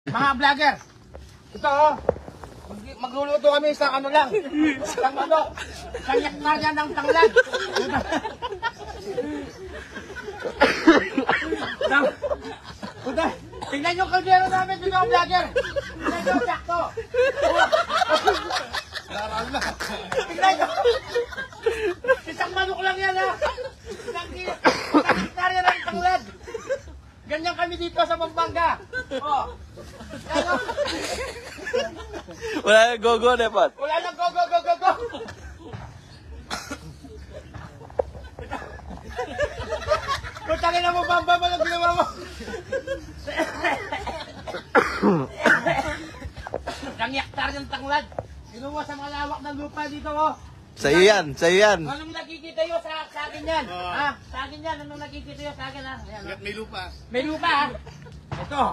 Mga vlogger, ito oh, magluluto kami sa ano lang, isang ano, kanyak na yan ng tanglad. Puta, tingnan yung kaldero namin dito mga vlogger. Tingnan nyo, sakto. Tingnan nyo. Isang manok lang yan ha. Isang hektarya ng tanglad. Ganyan kami dito sa Pampanga. Oh. Ano? Wala nang go-go, Nepot. Wala nang go, go, go, go, go. Putangin na mo, Bamba mo, ang ginawa mo. Isang hektar ng tanglad. Ginuwa sa mga lawak ng lupa dito, oh. Sa'yo yan, sa'yo yan. Anong nakikita yun sa akin yan? Ha? Sa akin yan, anong nakikita yun sa akin ha? Ayan, May lupa. may lupa ha? Ito.